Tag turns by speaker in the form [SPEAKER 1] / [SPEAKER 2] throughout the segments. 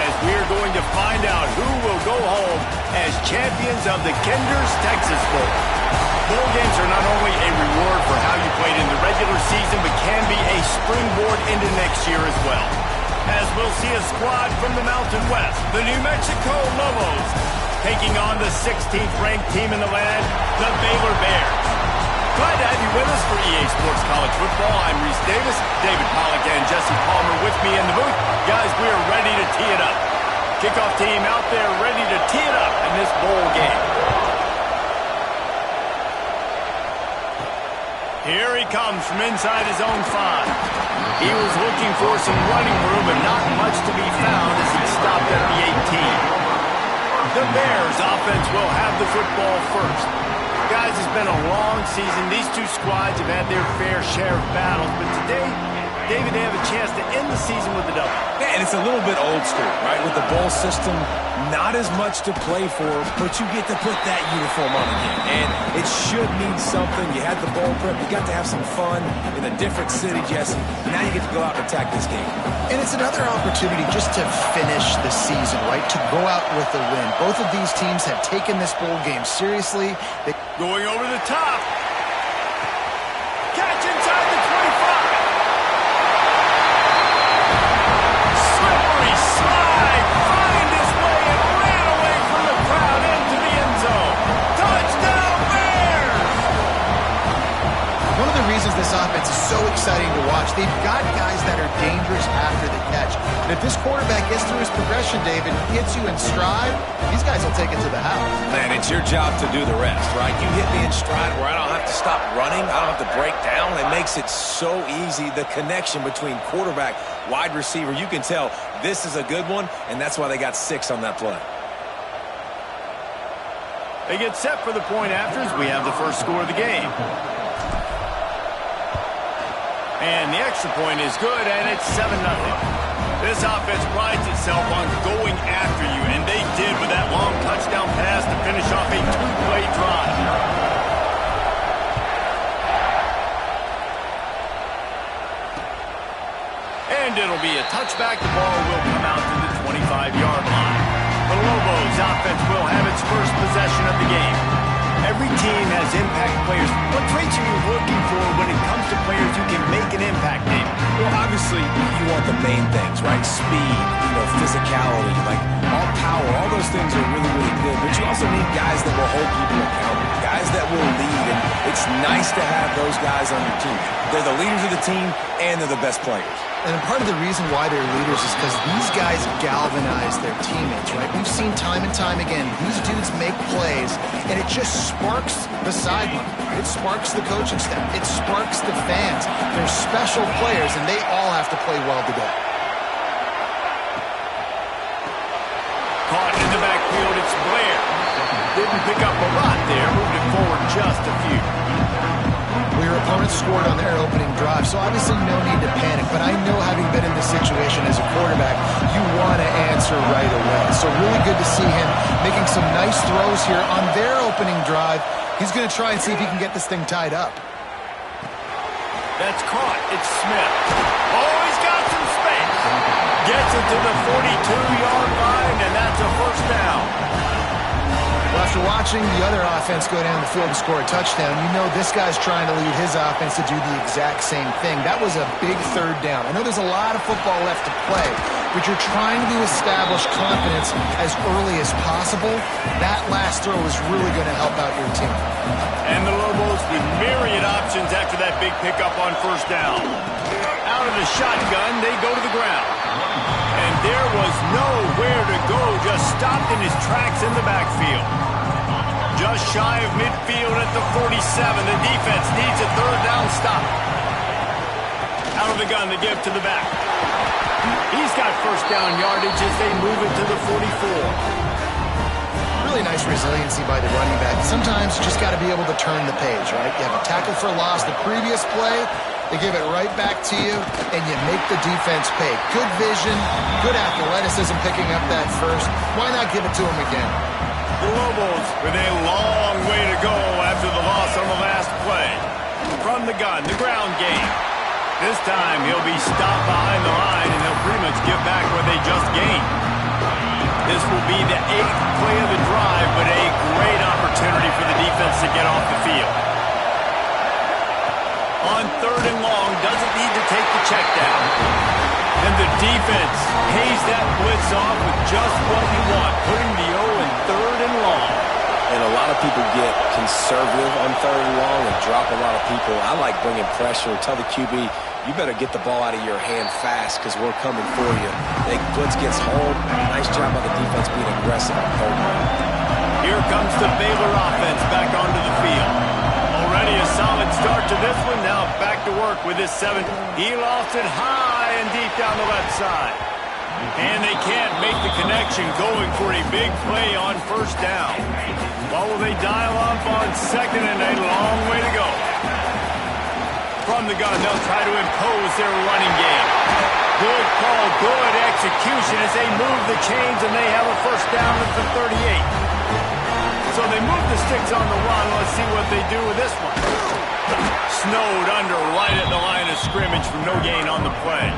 [SPEAKER 1] as we're going to find out who will go home as champions of the Kinder's Texas Bowl. Bowl games are not only a reward for how you played in the regular season, but can be a springboard into next year as well. As we'll see a squad from the Mountain West, the New Mexico Lobos, taking on the 16th ranked team in the land, the Baylor Bears. Glad to have you with us for EA Sports College Football. I'm Reese Davis, David Pollack, and Jesse Palmer with me in the booth. Guys, we are ready to tee it up. Kickoff team out there ready to tee it up in this bowl game. Here he comes from inside his own 5. He was looking for some running room, but not much to be found as he stopped at the 18. The Bears offense will have the football first. Guys, it's been a long season. These two squads have had their fair share of battles, but today, David, they have a chance to end the season with a W.
[SPEAKER 2] Yeah, and it's a little bit old school, right? With the bowl system, not as much to play for, but you get to put that uniform on again. And it should mean something. You had the bowl prep. You got to have some fun in a different city, Jesse. Now you get to go out and attack this game.
[SPEAKER 3] And it's another opportunity just to finish the season, right? To go out with a win. Both of these teams have taken this bowl game seriously.
[SPEAKER 1] Going over the top. Catch inside the 25. Slippery slide. Find his way and ran away from the crowd into the end zone. Touchdown Bears!
[SPEAKER 3] One of the reasons this offense is so exciting to watch, they've got guys that are dangerous after the catch. And if this quarterback gets through his progression, David, gets you in stride, these guys will take it to the house.
[SPEAKER 2] Man, it's your job to do the rest, right? You hit me in stride where I don't have to stop running. I don't have to break down. It makes it so easy. The connection between quarterback, wide receiver, you can tell this is a good one, and that's why they got 6 on that play.
[SPEAKER 1] They get set for the point after as we have the first score of the game. And the extra point is good, and it's 7-0. This offense prides itself on going after you, and they did with that long touchdown pass to finish off a 2-play drive. And it'll be a touchback. The ball will come out to the 25-yard line. The Lobos offense will have its first possession of the game. Every team has impact players. What traits are you looking for when it comes to players who can make an impact, David?
[SPEAKER 2] Well, obviously, you want the main things, right? Speed, physicality, like all power, all those things are really, really good. But you also need guys that will hold people accountable, guys that will lead. And it's nice to have those guys on your team. They're the leaders of the team, and they're the best players.
[SPEAKER 3] And part of the reason why they're leaders is because these guys galvanize their teammates, right? We've seen time and time again, these dudes make plays, and it just sparks the sideline. It sparks the coaching staff. It sparks the fans. They're special players, and they all have to play well together.
[SPEAKER 1] Caught in the backfield, it's Blair. Didn't pick up a lot there, moved it forward just a few.
[SPEAKER 3] Well, your opponent scored on their opening drive, so obviously no need to panic. But I know, having been in this situation as a quarterback, you want to answer right away. So really good to see him making some nice throws here on their opening drive. He's going to try and see if he can get this thing tied up.
[SPEAKER 1] That's caught. It's Smith. Oh, he's got some space. Gets it to the 42-yard line, and that's a first down.
[SPEAKER 3] Well, after watching the other offense go down the field and score a touchdown, you know this guy's trying to lead his offense to do the exact same thing. That was a big third down. I know there's a lot of football left to play, but you're trying to establish confidence as early as possible. That last throw is really going to help out your team.
[SPEAKER 1] And the Lobos with myriad options after that big pickup on first down. Out of the shotgun, they go to the ground. And there was nowhere to go, just stopped in his tracks in the backfield. Just shy of midfield at the 47. The defense needs a third down stop. Out of the gun, they give to the back. He's got first down yardage as they move it to the 44.
[SPEAKER 3] Really nice resiliency by the running back. Sometimes you just got to be able to turn the page, right? You have a tackle for loss the previous play. They give it right back to you, and you make the defense pay. Good vision, good athleticism picking up that first. Why not give it to him again?
[SPEAKER 1] The Lobos with a long way to go after the loss on the last play. From the gun, the ground game. This time he'll be stopped behind the line, and he'll pretty much give back what they just gained. This will be the 8th play of the drive, but a great opportunity for the defense to get off the field. On 3rd and long, doesn't need to take the check down. And the defense pays that blitz off with just what you want, putting the O in 3rd and long.
[SPEAKER 2] And a lot of people get conservative on 3rd and long and drop a lot of people. I like bringing pressure. Tell the QB, you better get the ball out of your hand fast because we're coming for you. The blitz gets home. Nice job by the defense being aggressive on 3rd and long.
[SPEAKER 1] Here comes the Baylor offense back onto the field. Already a solid start to this one. Now back to work with his 7th. He lost it high and deep down the left side. And they can't make the connection going for a big play on 1st down. What will they dial up on 2nd and a long way to go? From the gun, they'll try to impose their running game. Good call, good execution as they move the chains, and they have a 1st down at the 38. So they move the sticks on the run. Let's see what they do with this one. Snowed under right at the line of scrimmage for no gain on the play.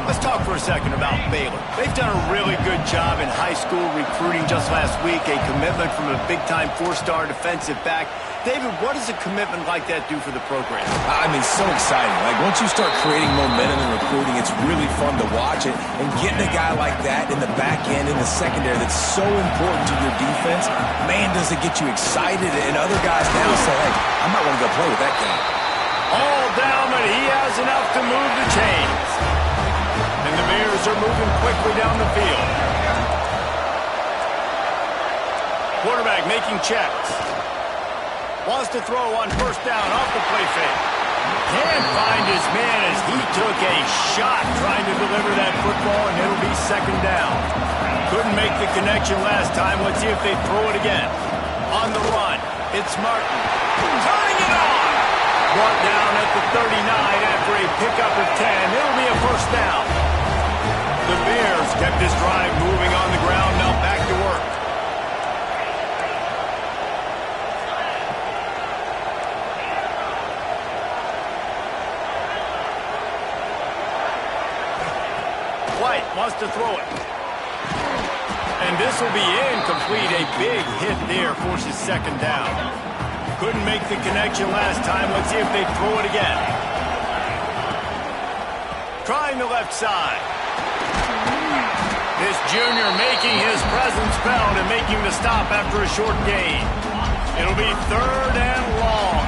[SPEAKER 1] Let's talk for a second about Baylor. They've done a really good job in high school recruiting just last week, a commitment from a big-time 4-star defensive back. David, what does a commitment like that do for the program?
[SPEAKER 2] I mean, so exciting. Like, once you start creating momentum in recruiting, it's really fun to watch it. And getting a guy like that in the back end, in the secondary, that's so important to your defense, man, does it get you excited. And other guys now say, hey, I might want to go play with that guy.
[SPEAKER 1] All down, but he has enough to move the chains. And the Bears are moving quickly down the field. Quarterback making checks. Wants to throw on 1st down off the play fake. Can't find his man as he took a shot trying to deliver that football, and it'll be 2nd down. Couldn't make the connection last time. Let's see if they throw it again. On the run, it's Martin. Turning it on! Brought down at the 39 after a pickup of 10. It'll be a 1st down. The Bears kept this drive moving on the ground. Now back to work. White wants to throw it. And this will be incomplete. A big hit there forces 2nd down. Couldn't make the connection last time. Let's see if they throw it again. Trying the left side. This junior making his presence felt and making the stop after a short gain. It'll be 3rd and long.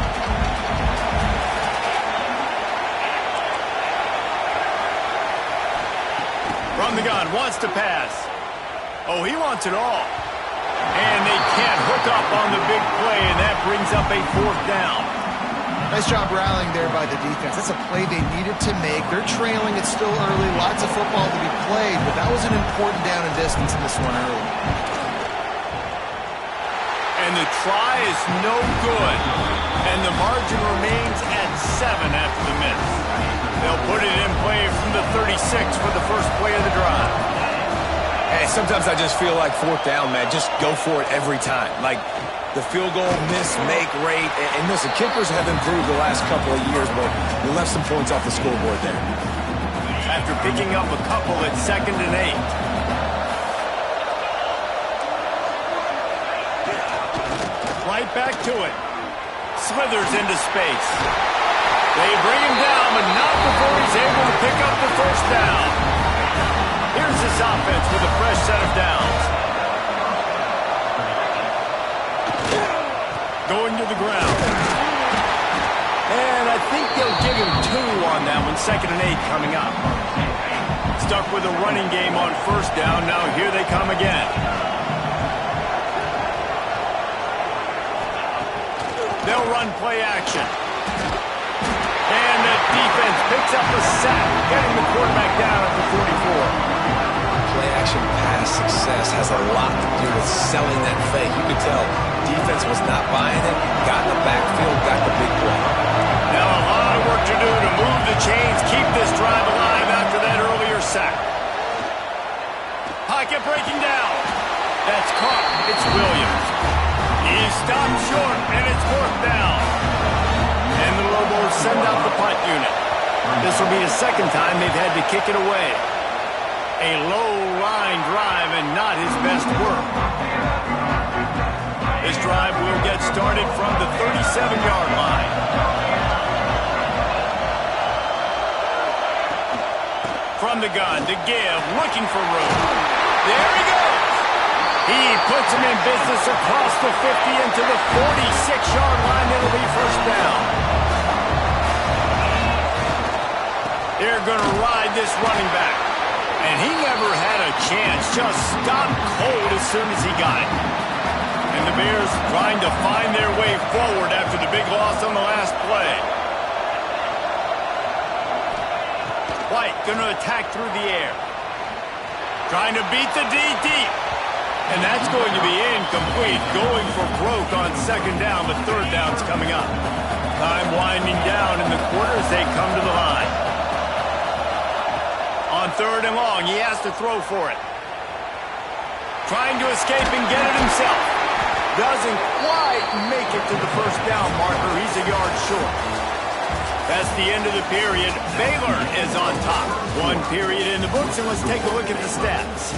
[SPEAKER 1] From the gun, wants to pass. Oh, he wants it all. And they can't hook up on the big play, and that brings up a 4th down.
[SPEAKER 3] Nice job rallying there by the defense. That's a play they needed to make. They're trailing. It's still early. Lots of football to be played, but that was an important down and distance in this one early.
[SPEAKER 1] And the try is no good. And the margin remains at 7 after the miss. They'll put it in play from the 36 for the first play of the drive.
[SPEAKER 2] Hey, sometimes I just feel like 4th down, man. Just go for it every time. Like, the field goal miss-make rate. And listen, kickers have improved the last couple of years, but we left some points off the scoreboard there.
[SPEAKER 1] After picking up a couple at 2nd and 8. Right back to it. Slithers into space. They bring him down, but not before he's able to pick up the 1st down. Here's this offense with a fresh set of downs. Going to the ground. And I think they'll give him 2 on that one. 2nd and 8 coming up. Stuck with a running game on 1st down. Now here they come again. They'll run play action. And the defense picks up a sack, getting the quarterback down at the 44.
[SPEAKER 2] Play-action pass success has a lot to do with selling that fake. You could tell defense was not buying it, got in the backfield, got the big play.
[SPEAKER 1] Now a lot of work to do to move the chains, keep this drive alive after that earlier sack. Pocket breaking down. That's caught. It's Williams. He stopped short, and it's 4th down. And the Lobos send out the punt unit. This will be the 2nd time they've had to kick it away. A low line drive, and not his best work. This drive will get started from the 37-yard line. From the gun to give, looking for room. There he goes. He puts him in business across the 50 into the 46-yard line. It'll be first down. They're going to ride this running back. And he never had a chance. Just stopped cold as soon as he got it. And the Bears trying to find their way forward after the big loss on the last play. White going to attack through the air. Trying to beat the D deep. And that's going to be incomplete. Going for broke on second down, but third down's coming up. Time winding down in the quarter as they come to the line. On third and long, he has to throw for it. Trying to escape and get it himself. Doesn't quite make it to the first down marker. He's a yard short. That's the end of the period. Baylor is on top. One period in the books, and let's take a look at the stats.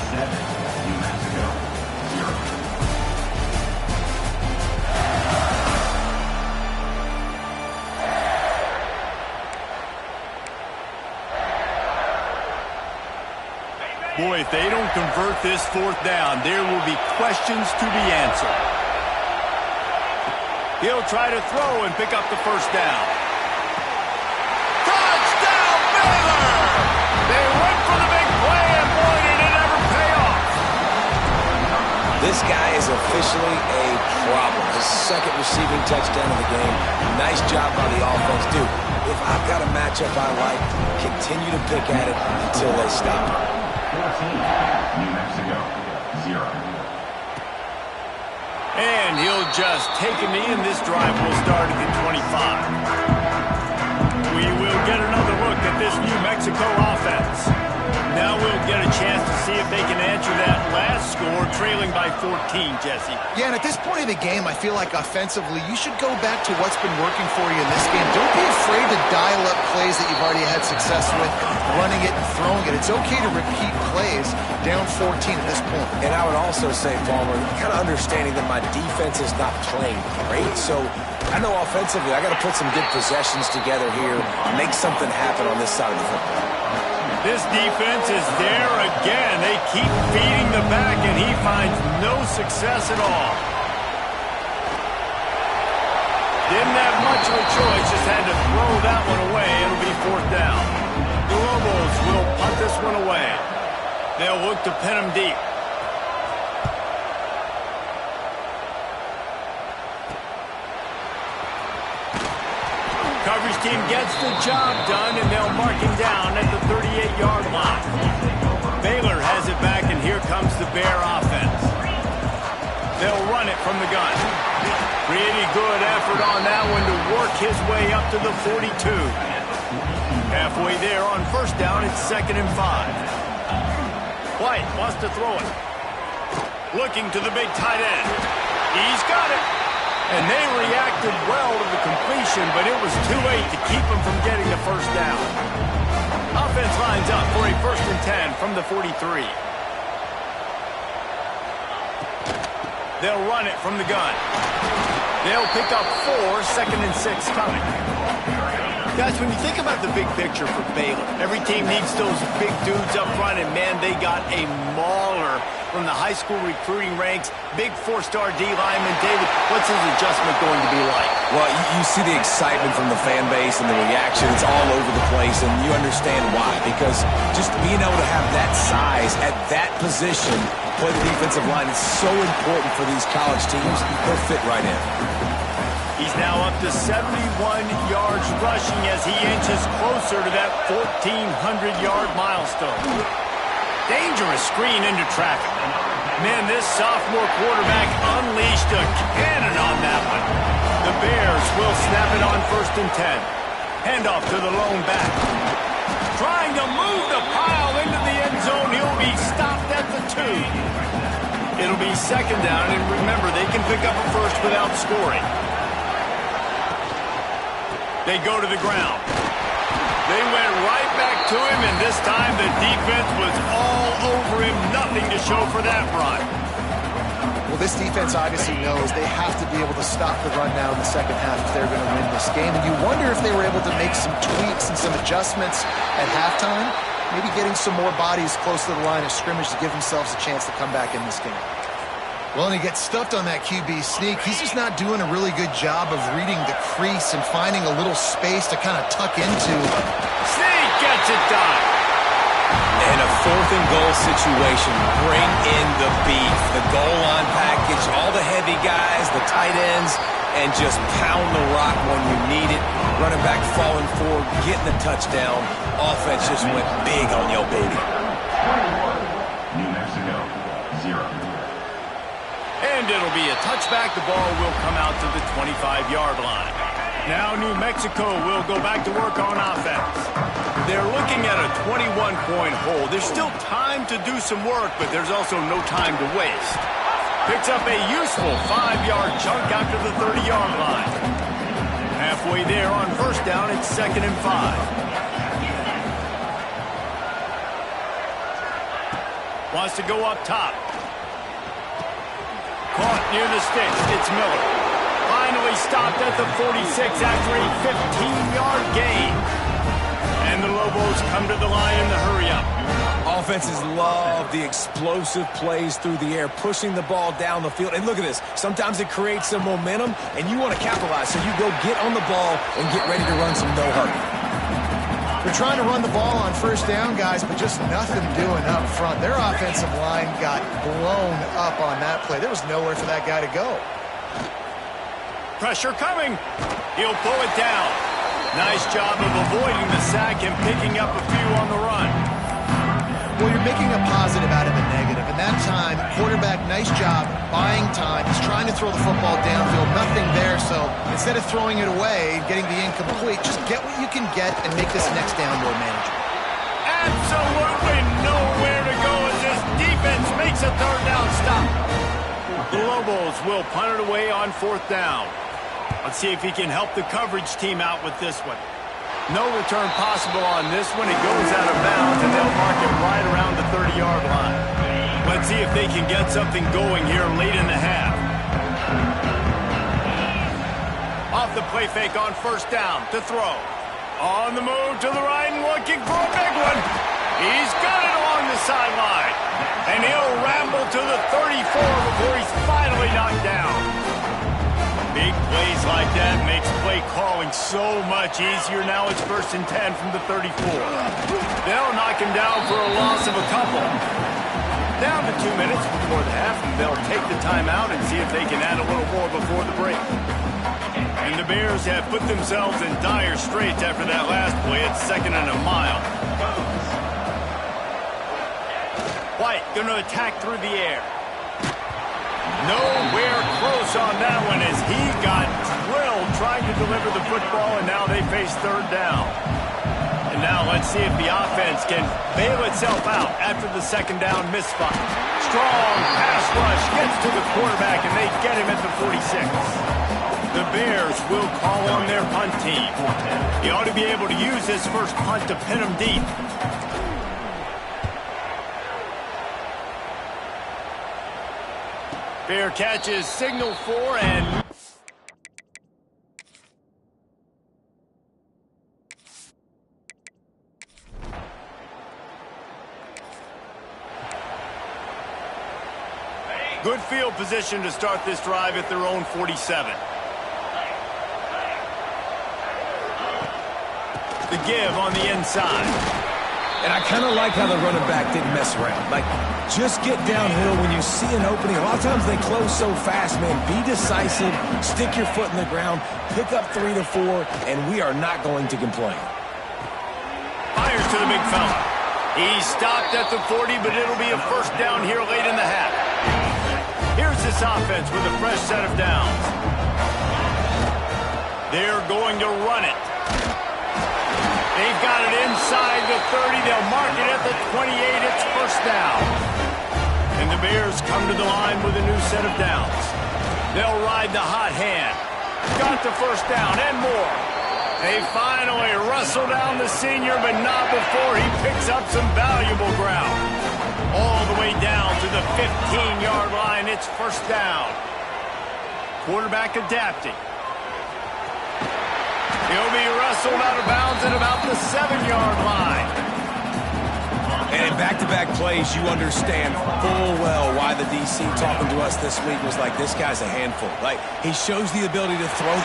[SPEAKER 1] Boy, if they don't convert this fourth down, there will be questions to be answered. He'll try to throw and pick up the first down. Touchdown, Baylor! They went for the big play, and boy, did it ever pay off.
[SPEAKER 2] This guy is officially a problem. His second receiving touchdown of the game. Nice job by the offense, dude. If I've got a matchup I like, continue to pick at it until they stop.
[SPEAKER 4] New Mexico, 0.
[SPEAKER 1] And he'll just take a knee, and this drive will start at the 25. We will get another look at this New Mexico offense. Now we'll get a chance to see if they can answer that last score, trailing by 14, Jesse.
[SPEAKER 3] Yeah, and at this point of the game, I feel like offensively, you should go back to what's been working for you in this game. Don't be afraid to dial up plays that you've already had success with, running it and throwing it. It's okay to repeat plays down 14 at this point.
[SPEAKER 2] And I would also say, Palmer, kind of understanding that my defense is not playing great, so I know offensively I got to put some good possessions together here and make something happen on this side of the football.
[SPEAKER 1] This defense is there again. They keep feeding the back, and he finds no success at all. Didn't have much of a choice, just had to throw that one away. It'll be fourth down. The Lobos will punt this one away. They'll look to pin him deep. Coverage team gets the job done, and they'll mark him down at the 38-yard line. Baylor has it back, and here comes the Bear offense. They'll run it from the gun. Pretty good effort on that one to work his way up to the 42. Halfway there on first down, it's 2nd and 5. White wants to throw it. Looking to the big tight end. He's got it. And they reacted well to the completion, but it was too late to keep them from getting the first down. Offense lines up for a 1st and 10 from the 43. They'll run it from the gun. They'll pick up 4, 2nd and 6 coming. Guys, when you think about the big picture for Baylor, every team needs those big dudes up front, and man, they got a mauler from the high school recruiting ranks. Big 4-star D lineman. David, what's his adjustment going to be like?
[SPEAKER 2] Well, you see the excitement from the fan base and the reaction. It's all over the place, and you understand why. Because just being able to have that size at that position, play the defensive line, is so important for these college teams. He'll fit right in.
[SPEAKER 1] He's now up to 71 yards rushing as he inches closer to that 1,400-yard milestone. Dangerous screen into traffic. Man, this sophomore quarterback unleashed a cannon on that one. The Bears will snap it on 1st and 10. Handoff to the lone back. Trying to move the pile into the end zone. He'll be stopped at the 2. It'll be 2nd down, and remember, they can pick up a first without scoring. They go to the ground. They went right back to him, and this time the defense was all over him. Nothing to to show for that run.
[SPEAKER 3] Well, this defense obviously knows they have to be able to stop the run now in the second half if they're going to win this game. And you wonder if they were able to make some tweaks and some adjustments at halftime, maybe getting some more bodies close to the line of scrimmage to give themselves a chance to come back in this game. Well, and he gets stuffed on that QB sneak. He's just not doing a really good job of reading the crease and finding a little space to kind of tuck into.
[SPEAKER 1] Sneak gets it done.
[SPEAKER 2] In a 4th and goal situation, bring in the beef, the goal line package, all the heavy guys, the tight ends, and just pound the rock when you need it. Running back falling forward, getting the touchdown. Offense just went big on your booty.
[SPEAKER 4] New Mexico, 0.
[SPEAKER 1] And it'll be a touchback. The ball will come out to the 25-yard line. Now New Mexico will go back to work on offense. They're looking at a 21-point hole. There's still time to do some work, but there's also no time to waste. Picks up a useful 5-yard chunk after the 30-yard line. Halfway there on first down, it's 2nd and 5. Wants to go up top. Caught near the sticks. It's Miller. Finally stopped at the 46 after a 15-yard gain. And the Lobos come to the line in the hurry-up.
[SPEAKER 2] Offenses love the explosive plays through the air, pushing the ball down the field. And look at this. Sometimes it creates some momentum, and you want to capitalize. So you go get on the ball and get ready to run some no-hurry.
[SPEAKER 3] They're trying to run the ball on first down, guys, but just nothing doing up front. Their offensive line got blown up on that play. There was nowhere for that guy to go.
[SPEAKER 1] Pressure coming. He'll pull it down. Nice job of avoiding the sack and picking up a few on the run.
[SPEAKER 3] Well, you're making a positive out of a negative. And that time, quarterback, nice job, buying time. He's trying to throw the football downfield. Nothing there, so instead of throwing it away and getting the incomplete, just get what you can get and make this next down more manageable.
[SPEAKER 1] Absolutely nowhere to go as this defense makes a 3rd down stop. The Lobos will punt it away on 4th down. Let's see if he can help the coverage team out with this one. No return possible on this one. It goes out of bounds, and they'll mark it right around the 30-yard line. Let's see if they can get something going here late in the half. Off the play fake on first down to throw. On the move to the right and looking for a big one. He's got it along the sideline. And he'll ramble to the 34 before he's finally knocked down. Big plays like that makes play calling so much easier. Now it's 1st and 10 from the 34. They'll knock him down for a loss of a couple. Down to 2 minutes before the half, and they'll take the timeout and see if they can add a little more before the break. And the Bears have put themselves in dire straits after that last play. It's 2nd and a mile. White going to attack through the air. Nowhere close on that one as he got drilled trying to deliver the football, and now they face 3rd down. And now let's see if the offense can bail itself out after the 2nd down misspot. Strong pass rush gets to the quarterback, and they get him at the 46. The Bears will call on their punt team. He ought to be able to use his first punt to pin him deep. Fair catch is signaled for, and good field position to start this drive at their own 47. The give on the inside.
[SPEAKER 2] And I kind of like how the running back didn't mess around. Like, just get downhill when you see an opening. A lot of times they close so fast, man. Be decisive, stick your foot in the ground, pick up 3 to 4, and we are not going to complain.
[SPEAKER 1] Fires to the big fella. He's stopped at the 40, but it'll be a first down here late in the half. Here's this offense with a fresh set of downs. They're going to run it. They've got it inside the 30. They'll mark it at the 28. It's first down. And the Bears come to the line with a new set of downs. They'll ride the hot hand. Got the first down and more. They finally wrestle down the senior, but not before he picks up some valuable ground. All the way down to the 15-yard line. It's first down. Quarterback adapting. He'll be wrestled out of bounds at about the 7-yard line.
[SPEAKER 2] And in back-to-back plays, you understand full well why the DC talking to us this week was like, this guy's a handful. Like, he shows the ability to throw.